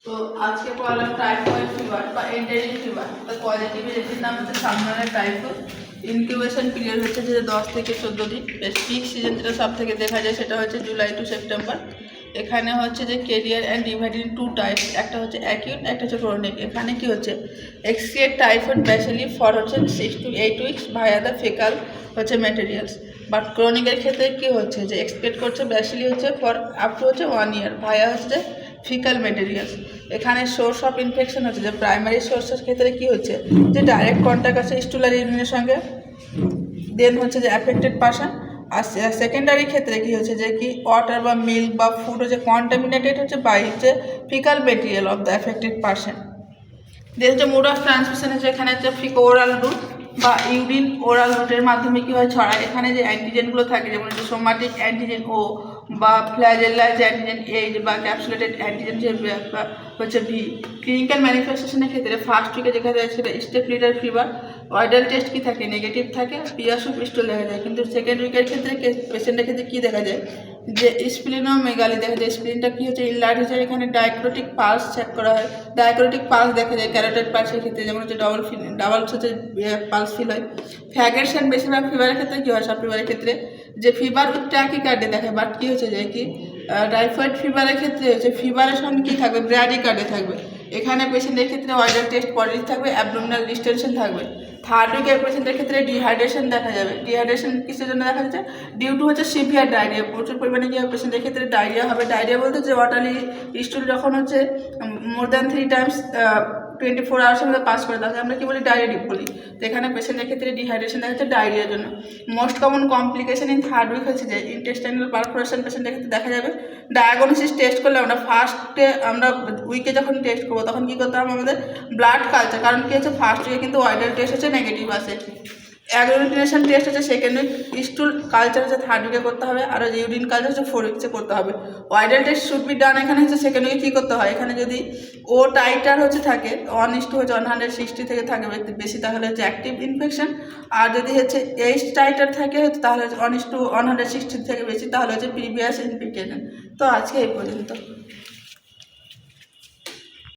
তো আজকে পড়ালাম typhoid fever বা এন্টেরিক ফিভার। তো পজিটিভ এটির নাম হচ্ছে সামনে টাইফয়েড। ইনকিউবেশন পিরিয়ড হচ্ছে যে 10 থেকে 14 দিন। বেশ পিক সিজন যেটা সব থেকে দেখা যায় সেটা হচ্ছে জুলাই টু সেপ্টেম্বর। এখানে হচ্ছে যে career and divided in 2 types, একটা হচ্ছে অ্যাকিউট, একটা হচ্ছে ক্রনিক। এখানে কি হচ্ছে এক্সক্রিয়েট টাইফয়েড বেসিলি ফর হচ্ছে 6 to 8 weeks via the faecal হচ্ছে ম্যাটেরিয়ালস। বাট ক্রনিকের ক্ষেত্রে কি হচ্ছে যে এক্সপেক্ট করছে বেসিলি হচ্ছে ফর আপ টু হচ্ছে 1 ইয়ার, ভায়া হচ্ছে ফিকাল ম্যাটেরিয়ালস। এখানে সোর্স অফ ইনফেকশন হচ্ছে যে প্রাইমারি সোর্সের ক্ষেত্রে কি হচ্ছে যে ডাইরেক্ট কন্ট্যাক্ট আছে স্টুলার ইউরিনের সঙ্গে, দেন হচ্ছে যে অ্যাফেক্টেড পার্সন। আর সেকেন্ডারি ক্ষেত্রে কি হচ্ছে যে কি ওয়াটার বা মিল্ক বা ফুড হচ্ছে কন্টামিনেটেড হচ্ছে বাই হচ্ছে faecal material of the affected person. Then হচ্ছে মোড অফ ট্রান্সমিশন হচ্ছে এখানে হচ্ছে ওরাল রুট বা ইউরিন ওরাল রুটের মাধ্যমে কী হয় ছড়ায়। এখানে যে অ্যান্টিজেনগুলো থাকে যেমন হচ্ছে সোমাটিক অ্যান্টিজেন ও বা ফ্ল্যাজেলাইজ অ্যান্টিজেন এইচ বা ক্যাপসুলেটেড অ্যান্টিজেন যে হচ্ছে ভি। ক্লিনিক্যাল ম্যানিফেস্টেশনের ক্ষেত্রে ফার্স্ট উইকে দেখা যায় সেটা step ladder fever, widal test কী থাকে নেগেটিভ থাকে, পিয়াসু পিস্টল দেখা যায়। কিন্তু সেকেন্ড উইকের ক্ষেত্রে পেশেন্টের ক্ষেত্রে কী দেখা যায় যে স্প্লিনোমেগালি দেখা যায়। স্প্লিনটা কী হচ্ছে ইনলার্জ হচ্ছে। এখানে ডায়াক্রোটিক পালস চেক করা হয়, ডায়াক্রোটিক পালস দেখা যায় ক্যারোটেড পালসের ক্ষেত্রে, যেমন হচ্ছে ডাবল হচ্ছে পালস ফিল হয়। ফ্যাগেটস অ্যান্ড বেশিরভাগ ফিভারের ক্ষেত্রে কী হয় সব ফিভারের ক্ষেত্রে যে ফিভার উইথ ট্যাকিকার্ডে দেখায়। বাট কী হচ্ছে যে কি টাইফয়েড ফিভারের ক্ষেত্রে হচ্ছে ফিভারের সঙ্গে কী থাকবে ব্র্যাডিকার্ডে থাকবে। এখানে পেশেন্টের ক্ষেত্রে ওয়াইডাল টেস্ট পজিটিভ থাকবে, অ্যাবডোমিনাল ডিস্টেনশন থাকবে। থার্ড উইকের পেশেন্টের ক্ষেত্রে ডিহাইড্রেশন দেখা যাবে। ডিহাইড্রেশন কিসের জন্য দেখা যাচ্ছে ডিউ টু হচ্ছে সিভিয়ার ডায়রিয়া, প্রচুর পরিমাণে কী হবে পেশেন্টের ক্ষেত্রে ডায়রিয়া হবে। ডায়রিয়া বলতে যে ওয়াটারলি স্টুল যখন হচ্ছে মোর দ্যান 3 টাইমস 24 আওয়ার্সের মধ্যে পাস করে তাহলে আমরা কি বলি ডায়রিয়া বলি। তো এখানে পেশেন্টের ক্ষেত্রে ডিহাইড্রেশন দেখা যাচ্ছে ডায়রিয়ার জন্য। Most common complication in third week হচ্ছে যে ইন্টেস্টাইনাল পারফোরেশন পেশেন্টের ক্ষেত্রে দেখা যাবে। ডায়াগনোসিস টেস্ট করলে আমরা ফার্স্টে আমরা উইকে যখন টেস্ট করবো তখন কী করতে হবে আমাদের ব্লাড কালচার, কারণ কী হচ্ছে ফার্স্ট উইকে কিন্তু ওয়াইডাল টেস্ট হচ্ছে নেগেটিভ আসে। অ্যাগ্লুটিনেশন টেস্ট হচ্ছে সেকেন্ড উইক, স্টুল কালচার হচ্ছে থার্ড উইকে করতে হবে, আর ইউরিন কালচার হচ্ছে 4 উইকসে করতে হবে। Widal test should be done এখানে হচ্ছে সেকেন্ড উইকে কী করতে হয়। এখানে যদি ও টাইটার হচ্ছে থাকে 1:1 হচ্ছে 160 থেকে থাকে বেশি তাহলে হচ্ছে অ্যাক্টিভ ইনফেকশন, আর যদি হচ্ছে এইচ টাইটার থাকে তাহলে 1:160 থেকে বেশি তাহলে হচ্ছে প্রিভিয়াস ইনফেকশন। তো আজকে এই পর্যন্ত।